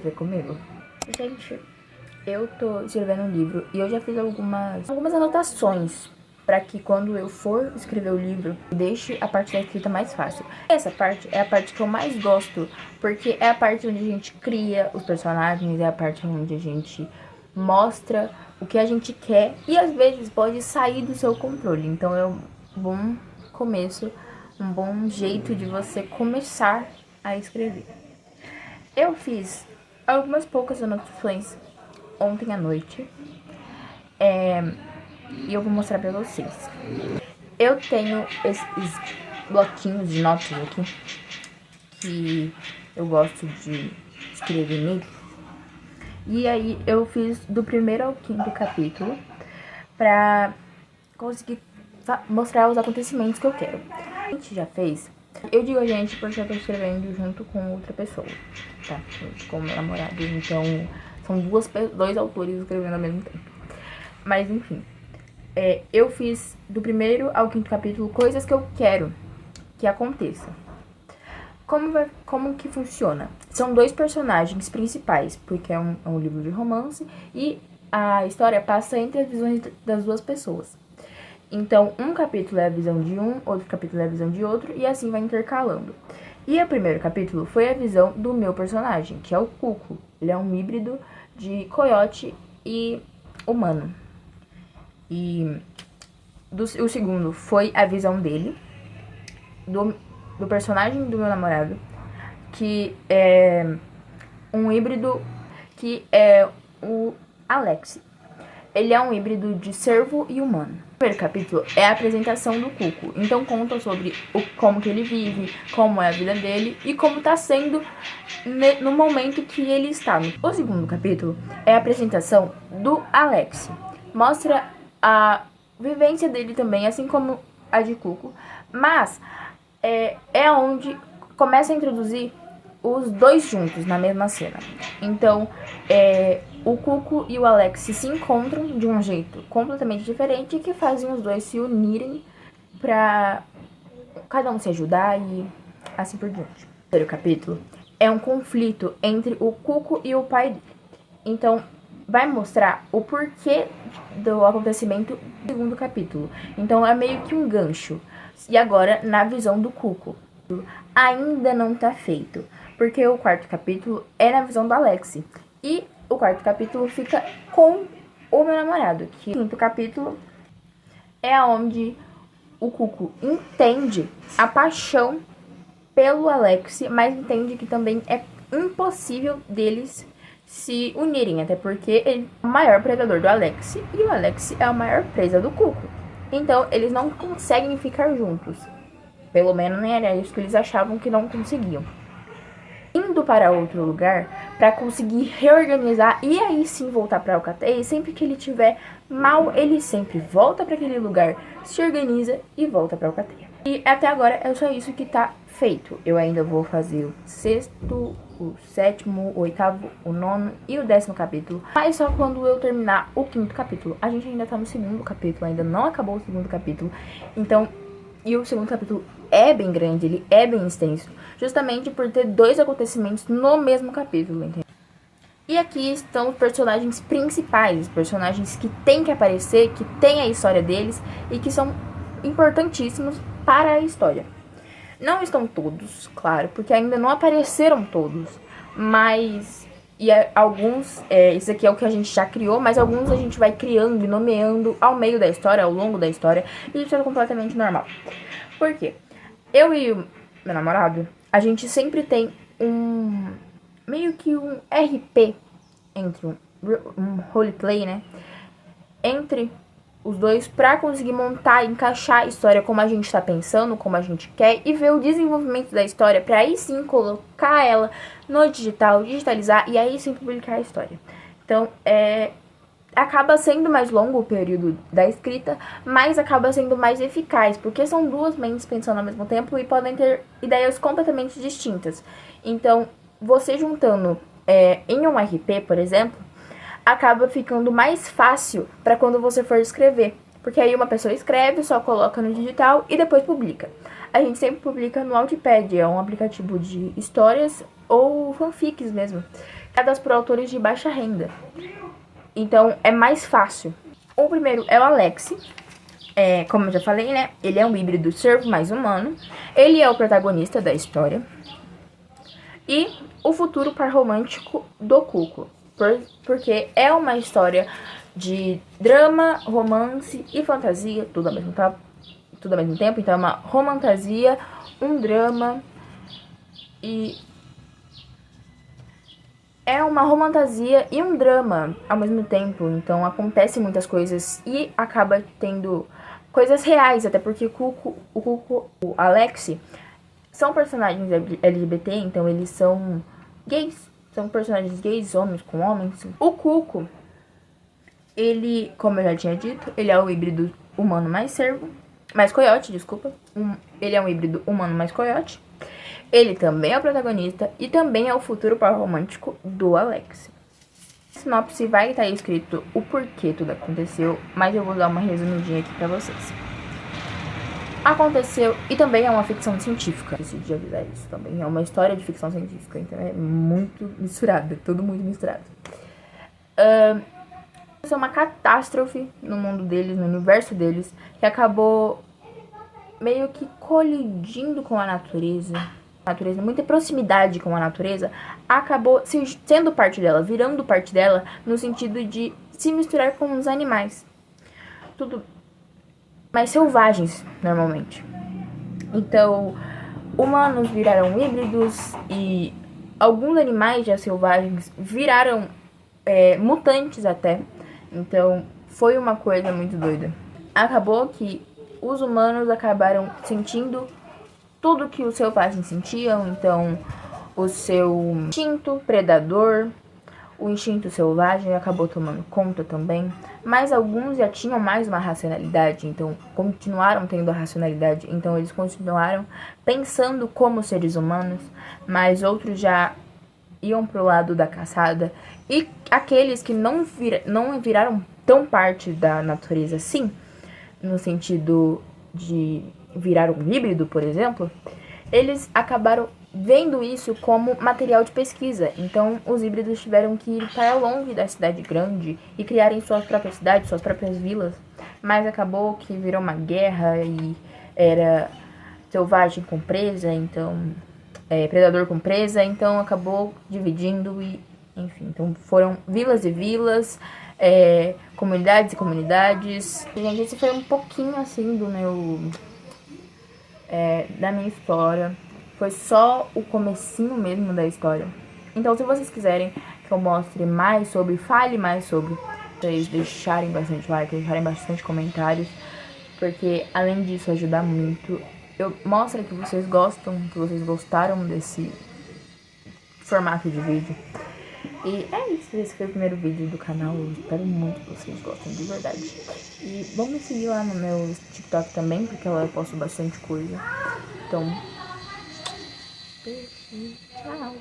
aqui comigo? Gente, eu tô escrevendo um livro e eu já fiz algumas anotações para que quando eu for escrever o livro, deixe a parte da escrita mais fácil. Essa parte é a parte que eu mais gosto, porque é a parte onde a gente cria os personagens, é a parte onde a gente mostra o que a gente quer e às vezes pode sair do seu controle. Então é um bom começo, um bom jeito de você começar a escrever. Eu fiz algumas poucas anotações ontem à noite. E eu vou mostrar pra vocês. Eu tenho esses bloquinhos de notas aqui, que eu gosto de escrever nele. E aí eu fiz do primeiro ao quinto capítulo pra conseguir mostrar os acontecimentos que eu quero. A gente já fez. Eu digo a gente porque eu tô escrevendo junto com outra pessoa, tá? Com meu namorado. Então, são dois autores escrevendo ao mesmo tempo. Mas, enfim. Eu fiz do primeiro ao quinto capítulo coisas que eu quero que aconteça. Como que funciona? São dois personagens principais, porque é um livro de romance e a história passa entre as visões das duas pessoas. Então, um capítulo é a visão de um, outro capítulo é a visão de outro, e assim vai intercalando. E o primeiro capítulo foi a visão do meu personagem, que é o Cuco. Ele é um híbrido de coiote e humano. E o segundo foi a visão dele, do personagem do meu namorado, que é um híbrido que é o Alex. Ele é um híbrido de cervo e humano. O primeiro capítulo é a apresentação do Cuco. Então conta sobre como que ele vive, como é a vida dele e como tá sendo no momento que ele está. O segundo capítulo é a apresentação do Alex. Mostra a vivência dele também, assim como a de Cuco. Mas é onde começa a introduzir os dois juntos na mesma cena. Então, o Cuco e o Alex se encontram de um jeito completamente diferente que fazem os dois se unirem pra cada um se ajudar e assim por diante. O terceiro capítulo é um conflito entre o Cuco e o pai dele. Então, vai mostrar o porquê do acontecimento do segundo capítulo. Então, é meio que um gancho. E agora, na visão do Cuco. Ainda não tá feito, porque o quarto capítulo é na visão do Alex. E o quarto capítulo fica com o meu namorado. Que o quinto capítulo é onde o Cuco entende a paixão pelo Alex, mas entende que também é impossível deles se unirem, até porque ele é o maior predador do Alex e o Alex é a maior presa do Cuco. Então, eles não conseguem ficar juntos. Pelo menos era isso que eles achavam que não conseguiam. Indo para outro lugar para conseguir reorganizar e aí sim voltar para Alcateia. Sempre que ele tiver mal, ele sempre volta para aquele lugar, se organiza e volta para Alcateia. E até agora é só isso que tá feito. Eu ainda vou fazer o sexto, o sétimo, o oitavo, o nono e o 10º capítulo. Mas só quando eu terminar o quinto capítulo. A gente ainda tá no segundo capítulo, ainda não acabou o segundo capítulo. Então, e o segundo capítulo é bem grande, ele é bem extenso. Justamente por ter dois acontecimentos no mesmo capítulo, entendeu? E aqui estão os personagens principais, os personagens que tem que aparecer, que tem a história deles e que são importantíssimos para a história. Não estão todos, claro, porque ainda não apareceram todos, mas alguns, isso aqui é o que a gente já criou, mas alguns a gente vai criando e nomeando ao meio da história, ao longo da história, e isso é completamente normal. Por quê? Eu e o meu namorado, a gente sempre tem meio que um RP entre um roleplay, né? Entre os dois pra conseguir montar, encaixar a história como a gente tá pensando, como a gente quer e ver o desenvolvimento da história pra aí sim colocar ela no digital, digitalizar e aí sim publicar a história. Então, acaba sendo mais longo o período da escrita, mas acaba sendo mais eficaz, porque são duas mentes pensando ao mesmo tempo e podem ter ideias completamente distintas. Então, você juntando em um RP, por exemplo, acaba ficando mais fácil para quando você for escrever. Porque aí uma pessoa escreve, só coloca no digital e depois publica. A gente sempre publica no Wattpad, é um aplicativo de histórias ou fanfics mesmo, criadas por autores de baixa renda. Então, é mais fácil. O primeiro é o Alex. Como eu já falei, né? Ele é um híbrido servo mais humano. Ele é o protagonista da história. E o futuro par romântico do Cuco. Porque é uma história de drama, romance e fantasia, tudo ao mesmo tempo. Então é uma romantasia, um drama e... É uma romantasia e um drama ao mesmo tempo. Então acontece muitas coisas e acaba tendo coisas reais, até porque o Cuco, o Alex, são personagens LGBT, então eles são gays. São personagens gays, homens com homens. O Cuco, ele, como eu já tinha dito, ele é o híbrido humano mais servo. Mais coiote, desculpa. Ele é um híbrido humano mais coiote. Ele também é o protagonista e também é o futuro par romântico do Alex. Na sinopse vai estar escrito o porquê tudo aconteceu, mas eu vou dar uma resumidinha aqui pra vocês. Aconteceu, e também é uma ficção científica, decidi avisar isso também, é uma história de ficção científica, então é muito misturado, tudo muito misturado. Isso é uma catástrofe no mundo deles, no universo deles, que acabou meio que colidindo com a natureza, muita proximidade com a natureza, acabou sendo parte dela, virando parte dela, no sentido de se misturar com os animais. Tudo mais selvagens, normalmente. Então, humanos viraram híbridos e alguns animais já selvagens viraram mutantes até. Então, foi uma coisa muito doida. Acabou que os humanos acabaram sentindo tudo que os selvagens sentiam. Então, o seu instinto predador, o instinto selvagem acabou tomando conta também. Mas alguns já tinham mais uma racionalidade, então continuaram tendo a racionalidade. Então eles continuaram pensando como seres humanos, mas outros já iam pro lado da caçada. E aqueles que não viraram tão parte da natureza assim, no sentido de virar um híbrido, por exemplo, eles acabaram vendo isso como material de pesquisa. Então os híbridos tiveram que ir para longe da cidade grande e criarem suas próprias cidades, suas próprias vilas. Mas acabou que virou uma guerra e era selvagem com presa, então predador com presa, então acabou dividindo e enfim, então foram vilas e vilas, comunidades e comunidades. Gente, esse foi um pouquinho assim do da minha história. Foi só o comecinho mesmo da história. Então, se vocês quiserem que eu mostre mais sobre, fale mais sobre, vocês deixarem bastante like, deixarem bastante comentários, porque além disso ajuda muito. Mostra que vocês gostam, que vocês gostaram desse formato de vídeo. E é isso, esse foi o primeiro vídeo do canal. Eu espero muito que vocês gostem, de verdade. E vamos me seguir lá no meu TikTok também, porque lá eu posto bastante coisa. Então, beijo, tchau.